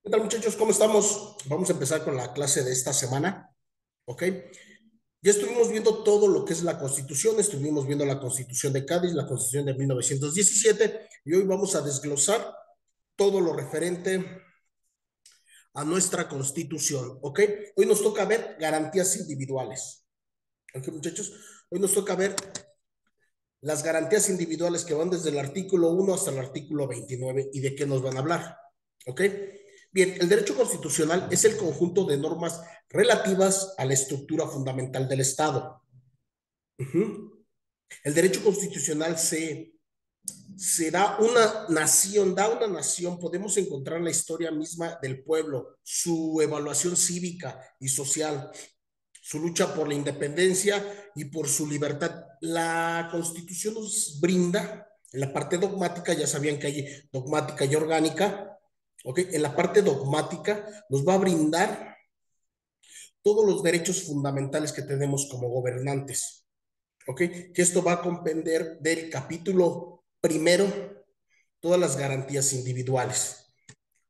¿Qué tal, muchachos? ¿Cómo estamos? Vamos a empezar con la clase de esta semana, ¿ok? Ya estuvimos viendo todo lo que es la Constitución, estuvimos viendo la Constitución de Cádiz, la Constitución de 1917, y hoy vamos a desglosar todo lo referente a nuestra Constitución, ¿ok? Hoy nos toca ver garantías individuales, ¿ok, muchachos? Hoy nos toca ver las garantías individuales que van desde el artículo 1 hasta el artículo 29 y de qué nos van a hablar, ¿ok? Bien, el derecho constitucional es el conjunto de normas relativas a la estructura fundamental del Estado. Uh-huh. El derecho constitucional se da una nación, podemos encontrar la historia misma del pueblo, su evaluación cívica y social, su lucha por la independencia y por su libertad. La Constitución nos brinda, en la parte dogmática, ya sabían que hay dogmática y orgánica, ¿ok? En la parte dogmática nos va a brindar todos los derechos fundamentales que tenemos como gobernantes, ¿ok? Que esto va a comprender del capítulo primero todas las garantías individuales,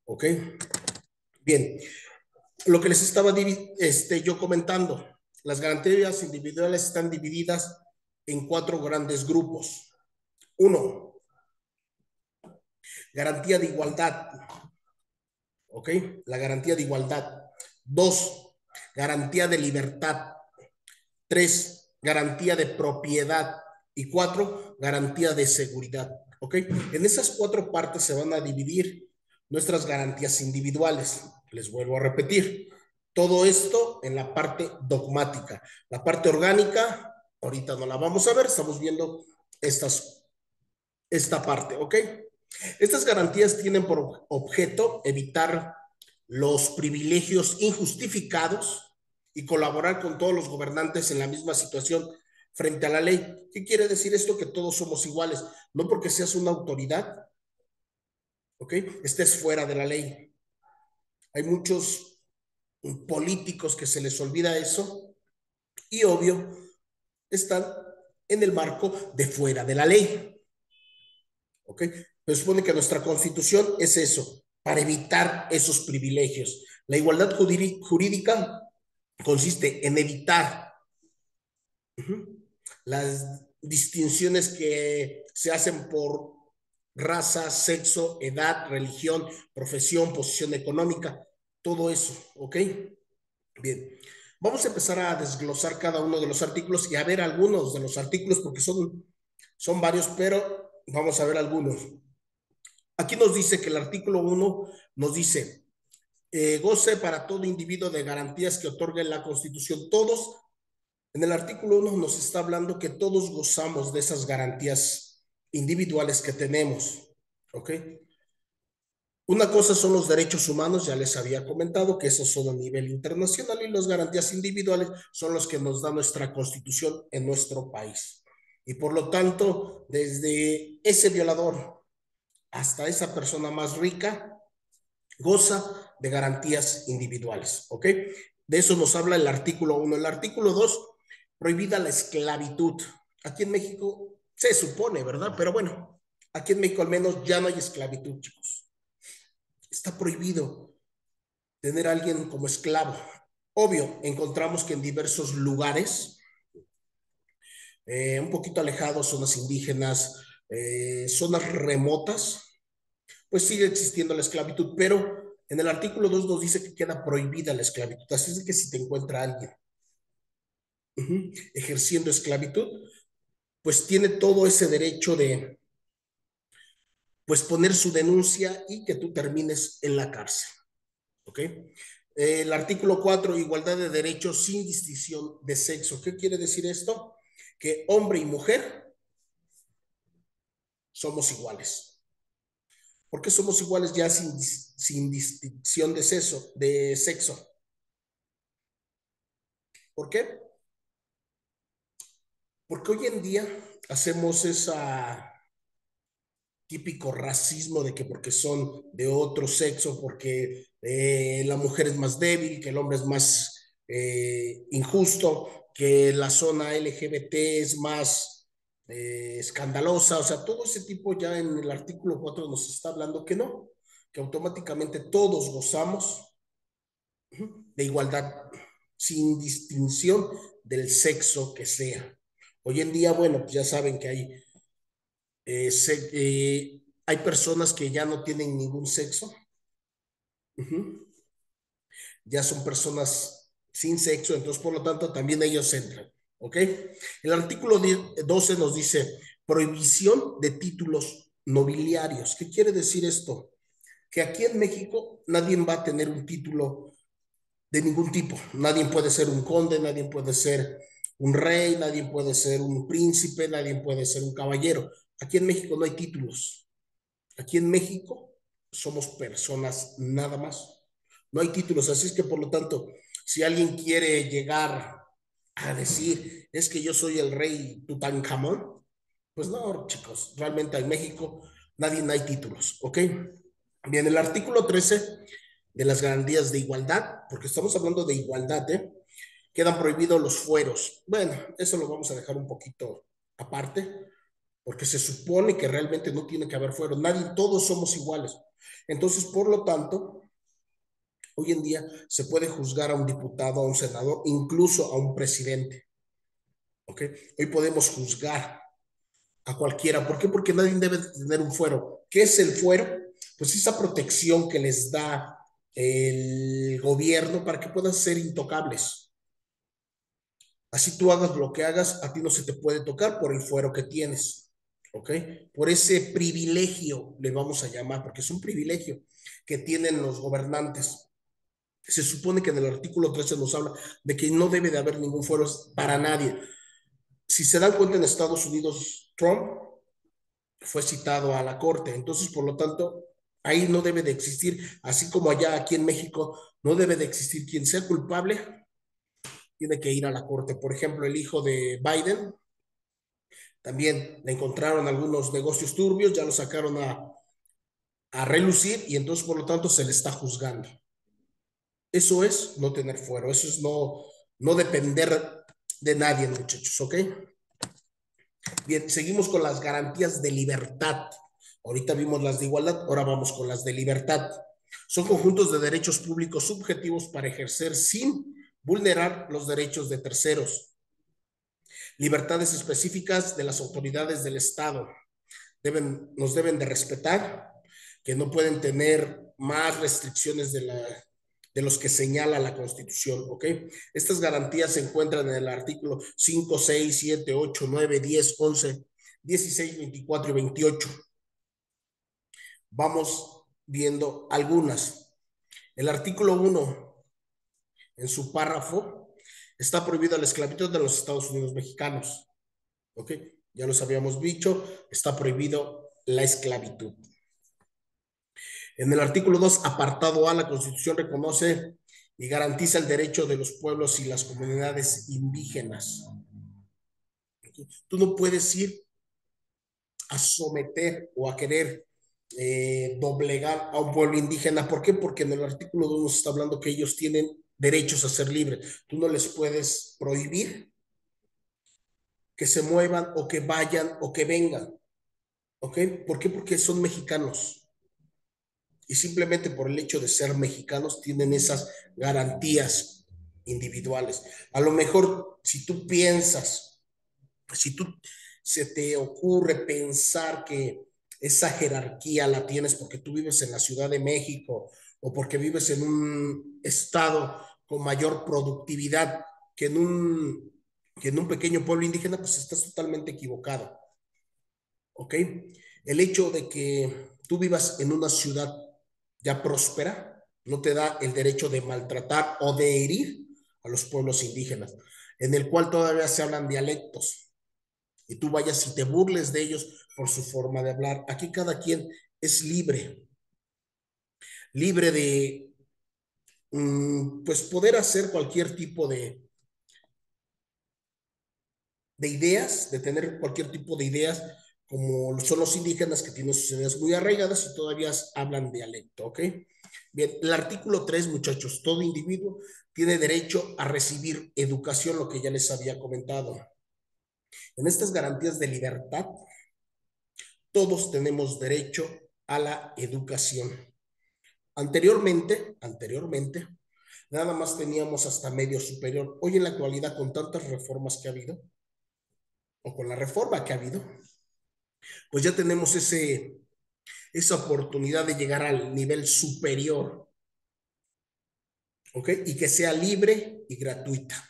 ¿ok? Bien, lo que les estaba yo comentando, las garantías individuales están divididas en cuatro grandes grupos. Uno, garantía de igualdad, ¿ok? La garantía de igualdad. Dos, garantía de libertad. Tres, garantía de propiedad. Y cuatro, garantía de seguridad, ¿ok? En esas cuatro partes se van a dividir nuestras garantías individuales. Les vuelvo a repetir. Todo esto en la parte dogmática. La parte orgánica, ahorita no la vamos a ver, estamos viendo esta parte, ¿ok? Estas garantías tienen por objeto evitar los privilegios injustificados y colaborar con todos los gobernantes en la misma situación frente a la ley. ¿Qué quiere decir esto? Que todos somos iguales, no porque seas una autoridad, ¿ok? Estés fuera de la ley. Hay muchos políticos que se les olvida eso y obvio están en el marco de fuera de la ley, ¿ok? Se supone que nuestra constitución es eso, para evitar esos privilegios. La igualdad jurídica consiste en evitar las distinciones que se hacen por raza, sexo, edad, religión, profesión, posición económica, todo eso, ¿ok? Bien, vamos a empezar a desglosar cada uno de los artículos y a ver algunos de los artículos porque son varios, pero vamos a ver algunos. Aquí nos dice que el artículo 1 nos dice, goce para todo individuo de garantías que otorga la Constitución. Todos, en el artículo 1 nos está hablando que todos gozamos de esas garantías individuales que tenemos, ¿ok? Una cosa son los derechos humanos, ya les había comentado que esos son a nivel internacional y las garantías individuales son los que nos da nuestra Constitución en nuestro país. Y por lo tanto, desde ese violador hasta esa persona más rica, goza de garantías individuales, ¿ok? De eso nos habla el artículo 1. El artículo 2, prohibida la esclavitud. Aquí en México se supone, ¿verdad? Pero bueno, aquí en México al menos ya no hay esclavitud, chicos. Está prohibido tener a alguien como esclavo. Obvio, encontramos que en diversos lugares, un poquito alejados, zonas indígenas, zonas remotas, pues sigue existiendo la esclavitud, pero en el artículo 2 nos dice que queda prohibida la esclavitud. Así es que si te encuentra alguien ejerciendo esclavitud, pues tiene todo ese derecho de pues poner su denuncia y que tú termines en la cárcel. ¿Ok? El artículo 4, igualdad de derechos sin distinción de sexo. ¿Qué quiere decir esto? Que hombre y mujer somos iguales. ¿Por qué somos iguales ya sin distinción de sexo? ¿Por qué? Porque hoy en día hacemos esa típico racismo de que porque son de otro sexo, porque la mujer es más débil, que el hombre es más injusto, que la zona LGBT es más escandalosa, o sea, todo ese tipo ya en el artículo 4 nos está hablando que no. que automáticamente todos gozamos de igualdad, sin distinción del sexo que sea. Hoy en día, bueno, pues ya saben que hay personas que ya no tienen ningún sexo, ya son personas sin sexo, entonces por lo tanto también ellos entran, ¿ok? El artículo 12 nos dice prohibición de títulos nobiliarios. ¿Qué quiere decir esto? Que aquí en México nadie va a tener un título de ningún tipo. Nadie puede ser un conde, nadie puede ser un rey, nadie puede ser un príncipe, nadie puede ser un caballero. Aquí en México no hay títulos. Aquí en México somos personas nada más. No hay títulos, así es que por lo tanto, si alguien quiere llegar a decir, es que yo soy el rey Tutankamón, pues no, chicos, realmente en México nadie hay títulos, ¿ok? Bien, el artículo 13 de las garantías de igualdad, porque estamos hablando de igualdad, ¿eh? Quedan prohibidos los fueros. Bueno, eso lo vamos a dejar un poquito aparte, porque se supone que realmente no tiene que haber fueros. Nadie, todos somos iguales. Entonces, por lo tanto, hoy en día se puede juzgar a un diputado, a un senador, incluso a un presidente. ¿Ok? Hoy podemos juzgar a cualquiera. ¿Por qué? Porque nadie debe tener un fuero. ¿Qué es el fuero? Pues esa protección que les da el gobierno para que puedan ser intocables. Así tú hagas lo que hagas, a ti no se te puede tocar por el fuero que tienes. ¿Ok? Por ese privilegio, le vamos a llamar, porque es un privilegio que tienen los gobernantes. Se supone que en el artículo 13 nos habla de que no debe de haber ningún fuero para nadie. Si se dan cuenta en Estados Unidos, Trump fue citado a la corte, entonces por lo tanto ahí no debe de existir, así como allá aquí en México no debe de existir quien sea culpable, tiene que ir a la corte. Por ejemplo, el hijo de Biden también le encontraron algunos negocios turbios, ya lo sacaron a relucir y entonces por lo tanto se le está juzgando. Eso es no tener fuero, eso es no depender de nadie, muchachos, ¿ok? Bien, seguimos con las garantías de libertad. Ahorita vimos las de igualdad, ahora vamos con las de libertad. Son conjuntos de derechos públicos subjetivos para ejercer sin vulnerar los derechos de terceros. Libertades específicas de las autoridades del Estado. Nos deben de respetar, que no pueden tener más restricciones de los que señala la Constitución, ¿ok? Estas garantías se encuentran en el artículo 5, 6, 7, 8, 9, 10, 11, 16, 24 y 28. Vamos viendo algunas. El artículo 1, en su párrafo, está prohibida la esclavitud de los Estados Unidos mexicanos, ¿ok? Ya los habíamos dicho, está prohibido la esclavitud. En el artículo 2, apartado A, la Constitución reconoce y garantiza el derecho de los pueblos y las comunidades indígenas. Tú no puedes ir a someter o a querer doblegar a un pueblo indígena. ¿Por qué? Porque en el artículo 2 nos está hablando que ellos tienen derechos a ser libres. Tú no les puedes prohibir que se muevan o que vayan o que vengan. ¿Ok? ¿Por qué? Porque son mexicanos. Y simplemente por el hecho de ser mexicanos tienen esas garantías individuales. A lo mejor si tú piensas, si tú se te ocurre pensar que esa jerarquía la tienes porque tú vives en la Ciudad de México o porque vives en un estado con mayor productividad que que en un pequeño pueblo indígena, pues estás totalmente equivocado. ¿Ok? El hecho de que tú vivas en una ciudad ya próspera no te da el derecho de maltratar o de herir a los pueblos indígenas, en el cual todavía se hablan dialectos y tú vayas y te burles de ellos por su forma de hablar. Aquí cada quien es libre de pues poder hacer cualquier tipo de ideas, de tener cualquier tipo de ideas, como son los indígenas que tienen sus ideas muy arraigadas y todavía hablan dialecto, ¿ok? Bien, el artículo 3, muchachos, todo individuo tiene derecho a recibir educación, lo que ya les había comentado. En estas garantías de libertad, todos tenemos derecho a la educación. Anteriormente, nada más teníamos hasta medio superior. Hoy en la actualidad, con tantas reformas que ha habido, o con la reforma que ha habido, pues ya tenemos esa oportunidad de llegar al nivel superior, ¿ok? Y que sea libre y gratuita,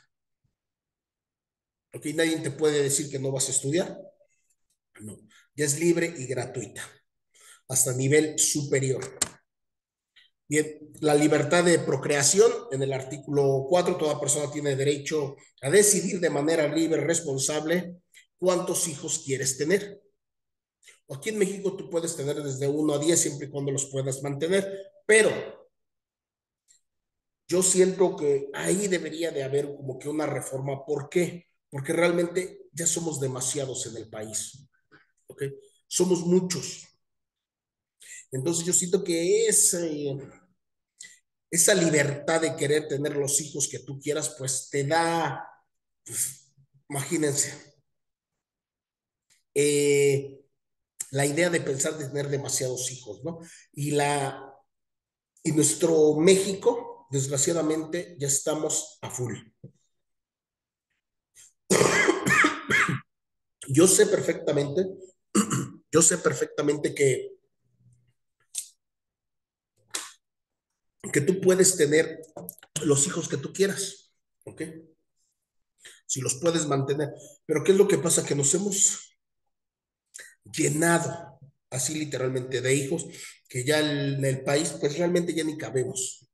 ¿ok? Nadie te puede decir que no vas a estudiar, no, ya es libre y gratuita, hasta nivel superior. Bien, la libertad de procreación, en el artículo 4, toda persona tiene derecho a decidir de manera libre y responsable cuántos hijos quieres tener. Aquí en México tú puedes tener desde 1 a 10 siempre y cuando los puedas mantener, pero yo siento que ahí debería de haber como que una reforma. ¿Por qué? Porque realmente ya somos demasiados en el país, ¿ok? Somos muchos. Entonces yo siento que esa libertad de querer tener los hijos que tú quieras, pues te da, pues, imagínense, eh, la idea de pensar de tener demasiados hijos, ¿no? Y nuestro México, desgraciadamente, ya estamos a full. Yo sé perfectamente, yo sé perfectamente que tú puedes tener los hijos que tú quieras, ¿ok? Si los puedes mantener. Pero ¿qué es lo que pasa? Que nos hemos llenado, así literalmente, de hijos, que ya en el país, pues realmente ya ni cabemos.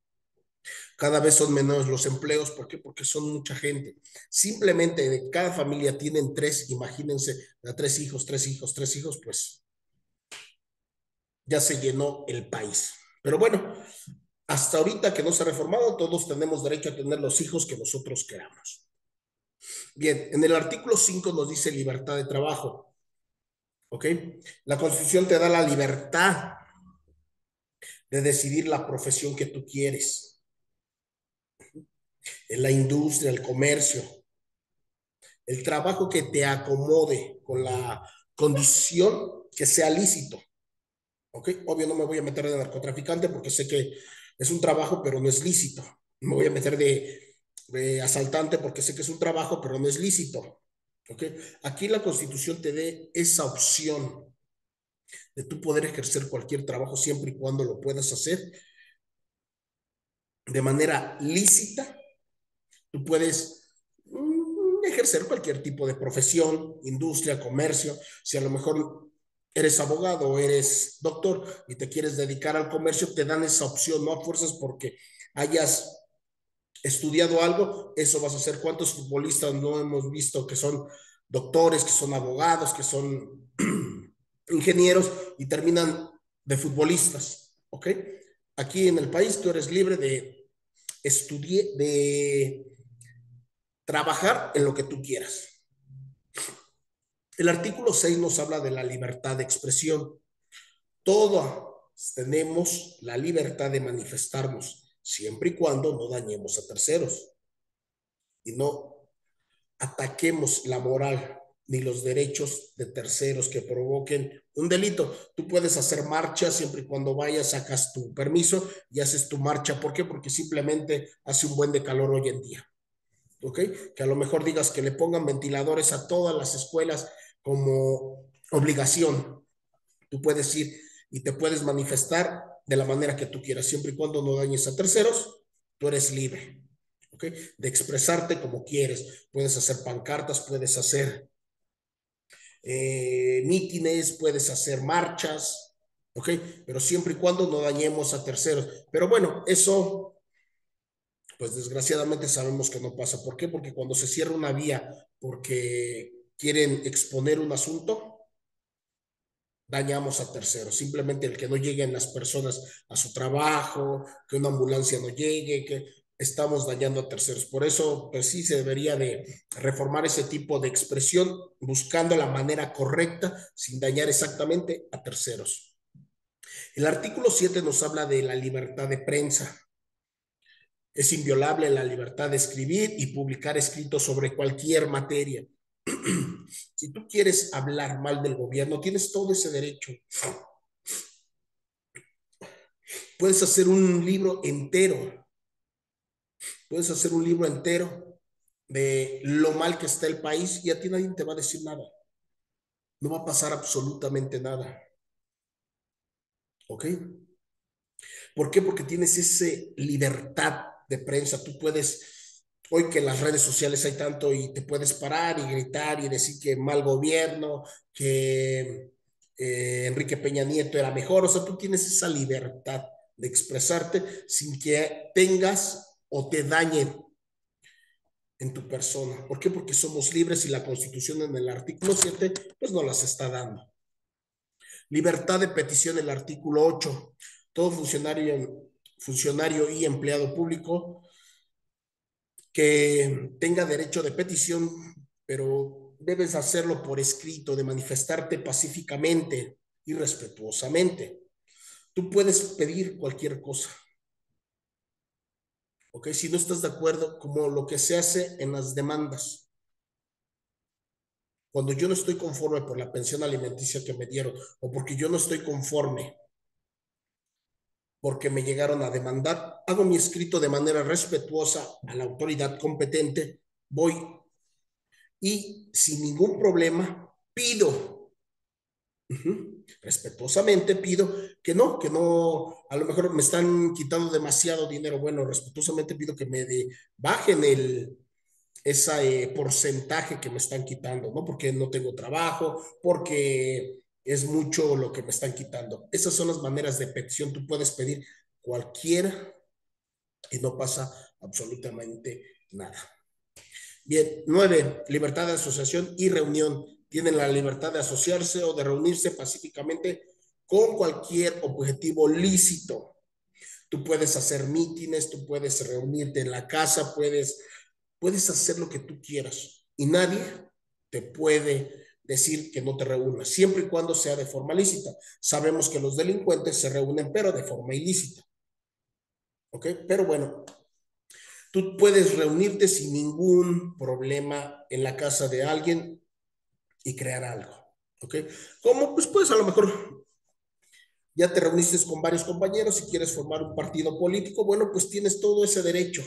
Cada vez son menos los empleos. ¿Por qué? Porque son mucha gente. Simplemente de cada familia tienen tres, imagínense, a 3 hijos, 3 hijos, 3 hijos, pues ya se llenó el país. Pero bueno, hasta ahorita que no se ha reformado, todos tenemos derecho a tener los hijos que nosotros queramos. Bien, en el artículo 5 nos dice libertad de trabajo, ¿ok? La Constitución te da la libertad de decidir la profesión que tú quieres, en la industria, el comercio, el trabajo que te acomode con la condición que sea lícito, ¿ok? Obvio no me voy a meter de narcotraficante porque sé que es un trabajo, pero no es lícito. Me voy a meter de asaltante porque sé que es un trabajo, pero no es lícito, ¿ok? Aquí la Constitución te dé esa opción de tú poder ejercer cualquier trabajo siempre y cuando lo puedas hacer de manera lícita. Tú puedes ejercer cualquier tipo de profesión, industria, comercio. Si a lo mejor eres abogado o eres doctor y te quieres dedicar al comercio, te dan esa opción, no a fuerzas porque hayas estudiado algo, eso vas a hacer. ¿Cuántos futbolistas no hemos visto que son doctores, que son abogados, que son ingenieros y terminan de futbolistas? ¿Ok? Aquí en el país tú eres libre de estudiar, de trabajar en lo que tú quieras. El artículo 6 nos habla de la libertad de expresión. Todos tenemos la libertad de manifestarnos, siempre y cuando no dañemos a terceros y no ataquemos la moral ni los derechos de terceros que provoquen un delito. Tú puedes hacer marcha siempre y cuando vayas, sacas tu permiso y haces tu marcha. ¿Por qué? Porque simplemente hace un buen de calor hoy en día. ¿Ok? Que a lo mejor digas que le pongan ventiladores a todas las escuelas como obligación. Tú puedes ir y te puedes manifestar de la manera que tú quieras, siempre y cuando no dañes a terceros, tú eres libre, ¿ok? De expresarte como quieres. Puedes hacer pancartas, puedes hacer mítines, puedes hacer marchas, ¿ok? Pero siempre y cuando no dañemos a terceros. Pero bueno, eso, pues desgraciadamente sabemos que no pasa. ¿Por qué? Porque cuando se cierra una vía porque quieren exponer un asunto, dañamos a terceros. Simplemente el que no lleguen las personas a su trabajo, que una ambulancia no llegue, que estamos dañando a terceros. Por eso, pues sí, se debería de reformar ese tipo de expresión buscando la manera correcta sin dañar exactamente a terceros. El artículo 7 nos habla de la libertad de prensa. Es inviolable la libertad de escribir y publicar escritos sobre cualquier materia. Si tú quieres hablar mal del gobierno, tienes todo ese derecho. Puedes hacer un libro entero, puedes hacer un libro entero de lo mal que está el país y a ti nadie te va a decir nada. No va a pasar absolutamente nada. ¿Ok? ¿Por qué? Porque tienes esa libertad de prensa. Tú puedes, hoy que en las redes sociales hay tanto y te puedes parar y gritar y decir que mal gobierno, que Enrique Peña Nieto era mejor. O sea, tú tienes esa libertad de expresarte sin que tengas o te dañen en tu persona. ¿Por qué? Porque somos libres y la Constitución en el artículo 7 pues no las está dando. Libertad de petición, el artículo 8. Todo funcionario y empleado público que tenga derecho de petición, pero debes hacerlo por escrito, de manifestarte pacíficamente y respetuosamente. Tú puedes pedir cualquier cosa, ¿ok? Si no estás de acuerdo, como lo que se hace en las demandas. Cuando yo no estoy conforme por la pensión alimenticia que me dieron o porque yo no estoy conforme porque me llegaron a demandar, hago mi escrito de manera respetuosa a la autoridad competente, voy y sin ningún problema pido, respetuosamente pido que no, a lo mejor me están quitando demasiado dinero, bueno, respetuosamente pido que bajen ese porcentaje que me están quitando, ¿no? Porque no tengo trabajo, porque es mucho lo que me están quitando. Esas son las maneras de petición. Tú puedes pedir cualquiera y no pasa absolutamente nada. Bien, 9, libertad de asociación y reunión. Tienen la libertad de asociarse o de reunirse pacíficamente con cualquier objetivo lícito. Tú puedes hacer mítines, tú puedes reunirte en la casa, puedes hacer lo que tú quieras y nadie te puede decir que no te reúnas, siempre y cuando sea de forma lícita. Sabemos que los delincuentes se reúnen, pero de forma ilícita. ¿Ok? Pero bueno, tú puedes reunirte sin ningún problema en la casa de alguien y crear algo. ¿Ok? ¿Cómo? Pues puedes a lo mejor ya te reuniste con varios compañeros y quieres formar un partido político, bueno, pues tienes todo ese derecho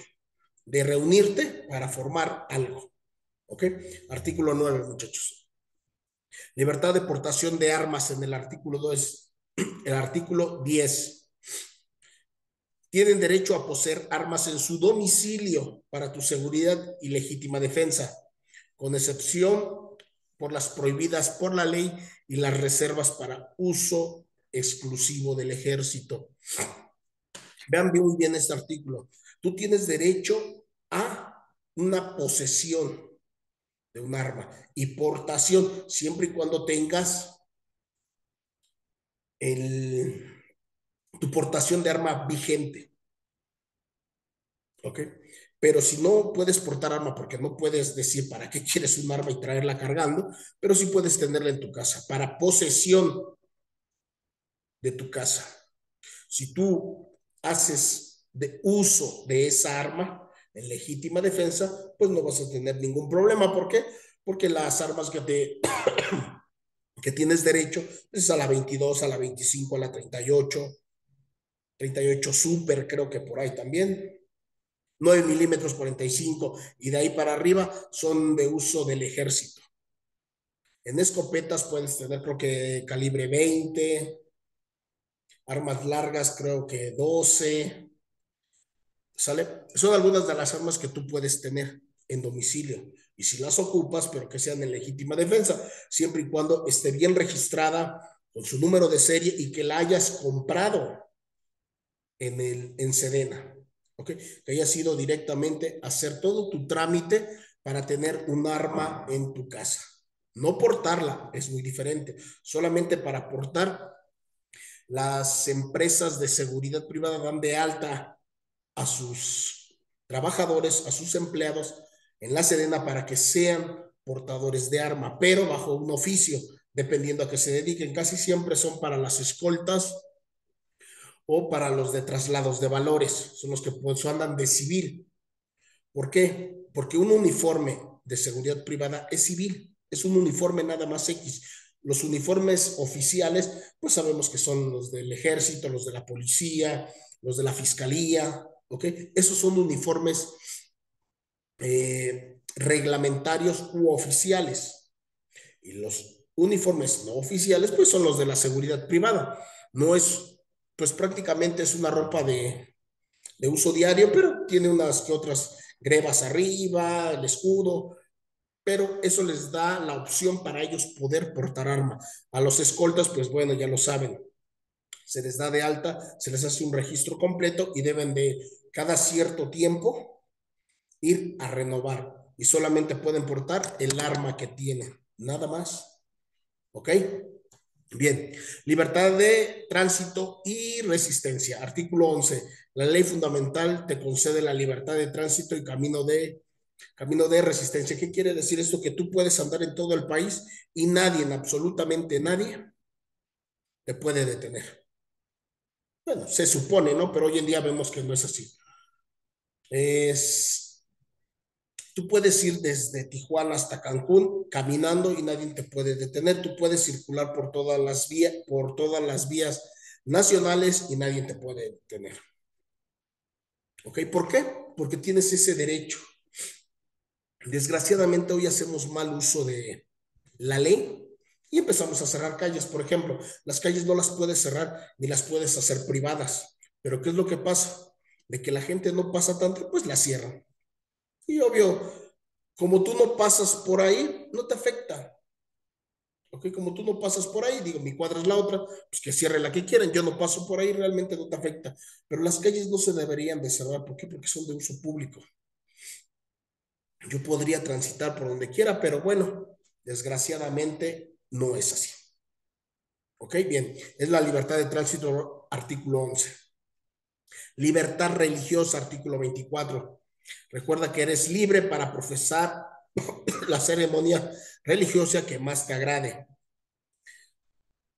de reunirte para formar algo. ¿Ok? Artículo 9, muchachos. Libertad de portación de armas en el artículo 2. El artículo 10. Tienen derecho a poseer armas en su domicilio para tu seguridad y legítima defensa, con excepción por las prohibidas por la ley y las reservas para uso exclusivo del ejército. Vean muy bien este artículo. Tú tienes derecho a una posesión de un arma y portación, siempre y cuando tengas el, tu portación de arma vigente. ¿Ok? Pero si no puedes portar arma, porque no puedes decir para qué quieres un arma y traerla cargando, pero sí puedes tenerla en tu casa, para posesión de tu casa. Si tú haces de uso de esa arma en legítima defensa, pues no vas a tener ningún problema. ¿Por qué? Porque las armas que tienes derecho es a la 22, a la 25, a la 38 Super, creo que por ahí también. 9 milímetros 45 y de ahí para arriba son de uso del ejército. En escopetas puedes tener creo que calibre 20, armas largas creo que 12, ¿sale? Son algunas de las armas que tú puedes tener en domicilio y si las ocupas, pero que sean en legítima defensa, siempre y cuando esté bien registrada con su número de serie y que la hayas comprado en Sedena, ¿ok? Que hayas ido directamente a hacer todo tu trámite para tener un arma en tu casa. No portarla, es muy diferente. Solamente para portar, las empresas de seguridad privada dan de alta a sus trabajadores, a sus empleados en la Sedena para que sean portadores de arma, pero bajo un oficio, dependiendo a qué se dediquen. Casi siempre son para las escoltas o para los de traslados de valores, son los que pues, andan de civil. ¿Por qué? Porque un uniforme de seguridad privada es civil, es un uniforme nada más X. Los uniformes oficiales, pues sabemos que son los del ejército, los de la policía, los de la fiscalía, ¿ok? Esos son uniformes reglamentarios u oficiales. Y los uniformes no oficiales, pues son los de la seguridad privada. No es, pues prácticamente es una ropa de uso diario, pero tiene unas que otras grebas arriba, el escudo, pero eso les da la opción para ellos poder portar arma. A los escoltas, pues bueno, ya lo saben, se les da de alta, se les hace un registro completo y deben de cada cierto tiempo ir a renovar y solamente pueden portar el arma que tienen, nada más. ¿Ok? Bien, libertad de tránsito y resistencia. Artículo 11. La ley fundamental te concede la libertad de tránsito y camino de resistencia. ¿Qué quiere decir esto? Que tú puedes andar en todo el país y nadie, absolutamente nadie, te puede detener. Bueno, se supone, ¿no? Pero hoy en día vemos que no es así. Es, tú puedes ir desde Tijuana hasta Cancún caminando y nadie te puede detener. Tú puedes circular por todas las vías nacionales y nadie te puede detener. ¿Ok? ¿Por qué? Porque tienes ese derecho. Desgraciadamente hoy hacemos mal uso de la ley y empezamos a cerrar calles. Por ejemplo, las calles no las puedes cerrar ni las puedes hacer privadas. Pero ¿qué es lo que pasa? De que la gente no pasa tanto, pues la cierran. Y obvio, como tú no pasas por ahí, no te afecta. ¿Ok? Como tú no pasas por ahí, digo, mi cuadra es la otra, pues que cierre la que quieran. Yo no paso por ahí, realmente no te afecta. Pero las calles no se deberían de cerrar. ¿Por qué? Porque son de uso público. Yo podría transitar por donde quiera, pero bueno, desgraciadamente no es así. ¿Ok? Bien, es la libertad de tránsito, artículo 11. Libertad religiosa, artículo 24. Recuerda que eres libre para profesar la ceremonia religiosa que más te agrade.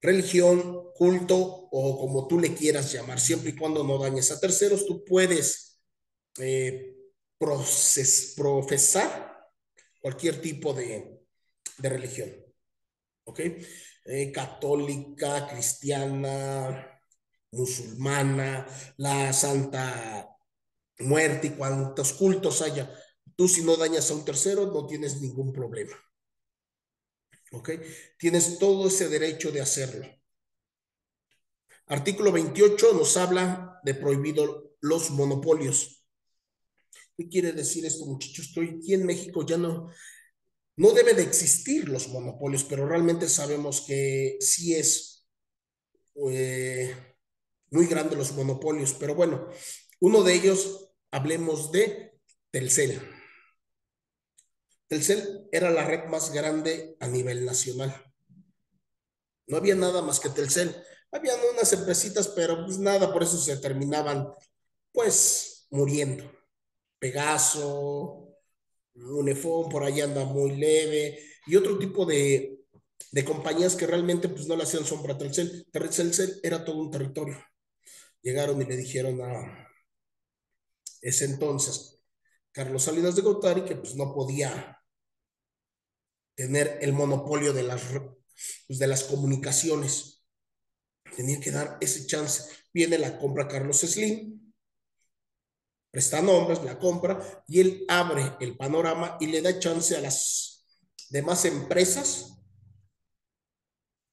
Religión, culto o como tú le quieras llamar, siempre y cuando no dañes a terceros, tú puedes eh, profesar cualquier tipo de religión. ¿Ok? Católica, cristiana, musulmana, la Santa Muerte y cuantos cultos haya. Tú si no dañas a un tercero no tienes ningún problema. ¿Ok? Tienes todo ese derecho de hacerlo. Artículo 28 nos habla de prohibido los monopolios. ¿Qué quiere decir esto, muchachos? Estoy aquí en México, ya no debe de existir los monopolios, pero realmente sabemos que sí es eh, muy grande los monopolios. Pero bueno, uno de ellos, hablemos de Telcel. Telcel era la red más grande a nivel nacional. No había nada más que Telcel. Habían unas empresitas, pero pues nada, por eso se terminaban pues muriendo. Pegaso, Unifón, por ahí anda muy leve, y otro tipo de compañías que realmente pues no le hacían sombra a Telcel. Telcel era todo un territorio. Llegaron y le dijeron a ese entonces Carlos Salinas de Gortari que pues no podía tener el monopolio pues, de las comunicaciones. Tenía que dar ese chance. Viene la compra Carlos Slim, presta nombres, la compra y él abre el panorama y le da chance a las demás empresas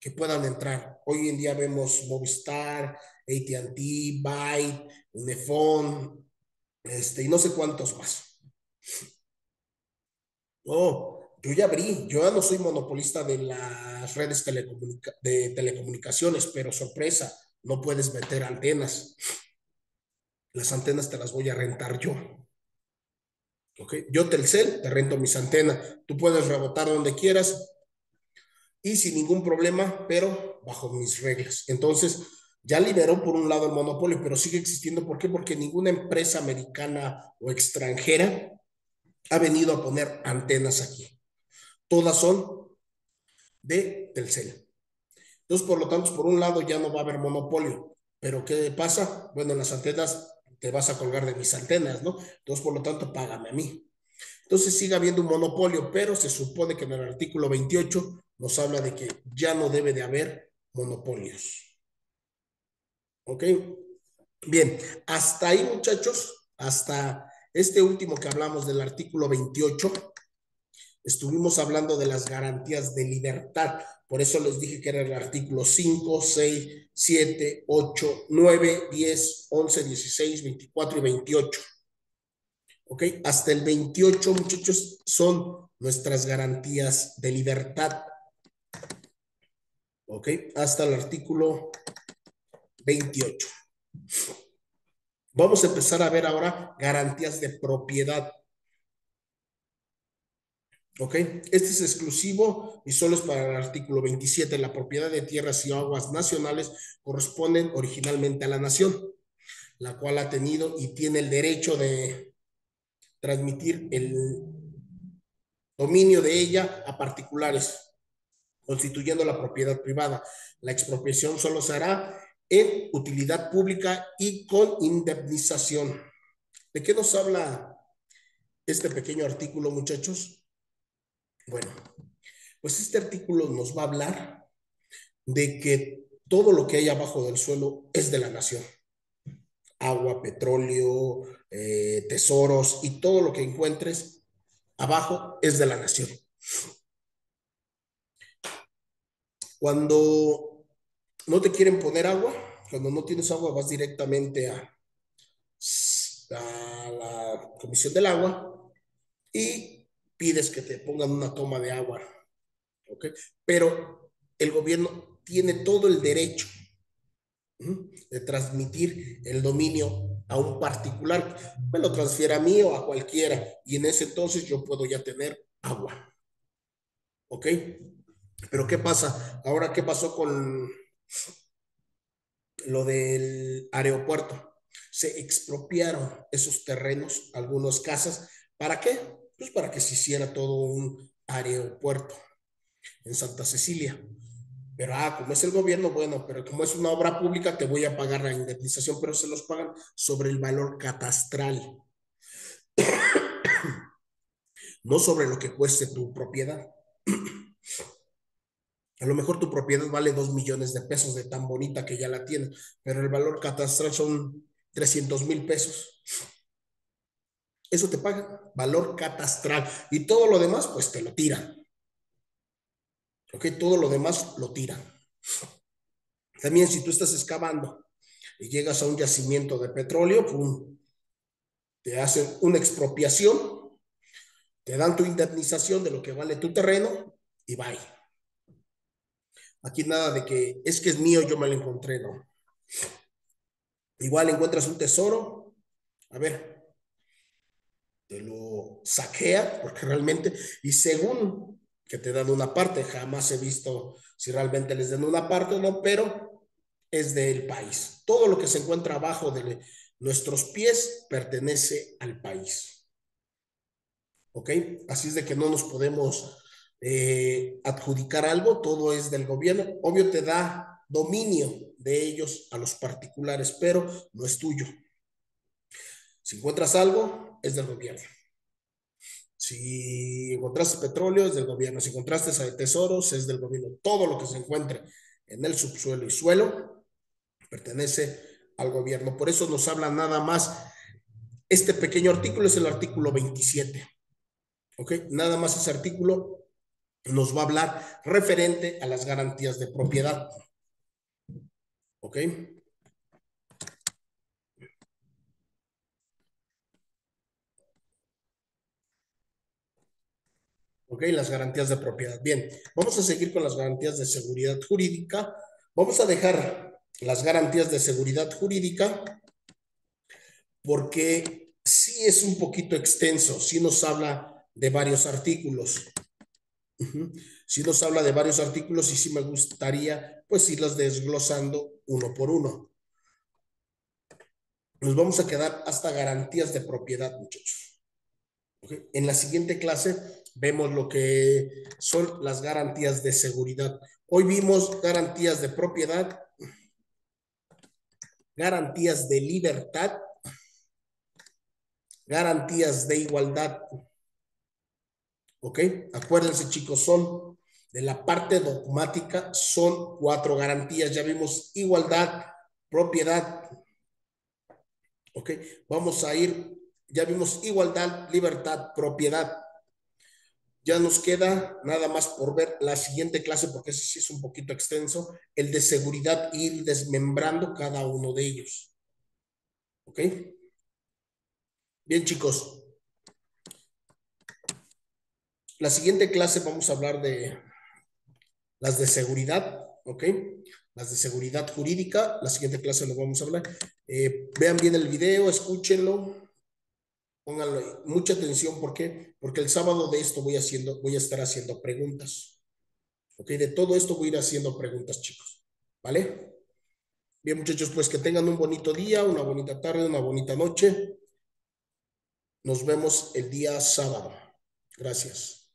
que puedan entrar. Hoy en día vemos Movistar, AT&T, Byte, Unifón, y no sé cuántos más. Oh, yo ya abrí, yo ya no soy monopolista de las redes de telecomunicaciones, pero sorpresa, no puedes meter antenas. Las antenas te las voy a rentar yo. ¿Ok? Yo Telcel te rento mis antenas. Tú puedes rebotar donde quieras y sin ningún problema, pero bajo mis reglas. Entonces, ya liberó por un lado el monopolio, pero sigue existiendo. ¿Por qué? Porque ninguna empresa americana o extranjera ha venido a poner antenas aquí. Todas son de Telcel. Entonces, por lo tanto, por un lado ya no va a haber monopolio. Pero ¿qué pasa? Bueno, en las antenas te vas a colgar de mis antenas, ¿no? Entonces, por lo tanto, págame a mí. Entonces sigue habiendo un monopolio, pero se supone que en el artículo 28 nos habla de que ya no debe de haber monopolios. ¿Ok? Bien, hasta ahí, muchachos, hasta este último que hablamos del artículo 28, estuvimos hablando de las garantías de libertad. Por eso les dije que era el artículo 5, 6, 7, 8, 9, 10, 11, 16, 24 y 28. ¿Ok? Hasta el 28, muchachos, son nuestras garantías de libertad. ¿Ok? Hasta el artículo 28. Vamos a empezar a ver ahora garantías de propiedad. ¿Ok? Este es exclusivo y solo es para el artículo 27. La propiedad de tierras y aguas nacionales corresponden originalmente a la nación, la cual ha tenido y tiene el derecho de transmitir el dominio de ella a particulares, constituyendo la propiedad privada. La expropiación solo se hará en utilidad pública y con indemnización. ¿De qué nos habla este pequeño artículo, muchachos? Bueno, pues este artículo nos va a hablar de que todo lo que hay abajo del suelo es de la nación. Agua, petróleo, tesoros y todo lo que encuentres abajo es de la nación. Cuando no te quieren poner agua, cuando no tienes agua, vas directamente a la Comisión del Agua y pides que te pongan una toma de agua. ¿Ok? Pero el gobierno tiene todo el derecho de transmitir el dominio a un particular, me lo transfiere a mí o a cualquiera, y en ese entonces yo puedo ya tener agua. ¿Ok? Pero ¿qué pasa? Ahora, ¿qué pasó con lo del aeropuerto? Se expropiaron esos terrenos, algunas casas. ¿Para qué? Pues para que se hiciera todo un aeropuerto en Santa Cecilia. Pero, como es el gobierno, bueno, pero como es una obra pública, te voy a pagar la indemnización, pero se los pagan sobre el valor catastral, no sobre lo que cueste tu propiedad. A lo mejor tu propiedad vale 2 millones de pesos de tan bonita que ya la tienes, pero el valor catastral son 300,000 pesos. Eso te paga valor catastral y todo lo demás, pues te lo tiran. ¿Ok? Todo lo demás lo tiran. También si tú estás excavando y llegas a un yacimiento de petróleo, pum, te hacen una expropiación, te dan tu indemnización de lo que vale tu terreno y bye. Aquí nada de que es mío, yo me lo encontré, no. Igual encuentras un tesoro, a ver, te lo saquea, porque realmente, y según que te dan una parte, jamás he visto si realmente les dan una parte o no, pero es del país. Todo lo que se encuentra abajo de nuestros pies pertenece al país. ¿Ok? Así es de que no nos podemos adjudicar algo, todo es del gobierno. Obvio te da dominio de ellos a los particulares, pero no es tuyo. Si encuentras algo, es del gobierno. Si encontraste petróleo, es del gobierno. Si encontraste tesoros, es del gobierno. Todo lo que se encuentre en el subsuelo y suelo pertenece al gobierno. Por eso nos habla nada más. Este pequeño artículo es el artículo 27. ¿Ok? Nada más ese artículo nos va a hablar referente a las garantías de propiedad. ¿Ok? ¿Ok? Las garantías de propiedad. Bien, vamos a seguir con las garantías de seguridad jurídica. Vamos a dejar las garantías de seguridad jurídica porque sí es un poquito extenso, sí nos habla de varios artículos. Sí nos habla de varios artículos y sí me gustaría pues irlas desglosando uno por uno. Nos vamos a quedar hasta garantías de propiedad, muchachos. ¿Okay? En la siguiente clase vemos lo que son las garantías de seguridad. Hoy vimos garantías de propiedad, garantías de libertad, garantías de igualdad. ¿Ok? Acuérdense, chicos, son de la parte dogmática son 4 garantías. Ya vimos igualdad, propiedad, ¿ok? Vamos a ir, ya vimos igualdad, libertad, propiedad. Ya nos queda nada más por ver la siguiente clase, porque ese sí es un poquito extenso, el de seguridad, ir desmembrando cada uno de ellos. ¿Ok? Bien, chicos. La siguiente clase vamos a hablar de las de seguridad, ¿ok? Las de seguridad jurídica. La siguiente clase lo vamos a hablar. Vean bien el video, escúchenlo, pónganle mucha atención. ¿Por qué? Porque el sábado de esto voy a estar haciendo preguntas. ¿Ok? De todo esto voy a ir haciendo preguntas, chicos. ¿Vale? Bien, muchachos, pues que tengan un bonito día, una bonita tarde, una bonita noche. Nos vemos el día sábado. Gracias.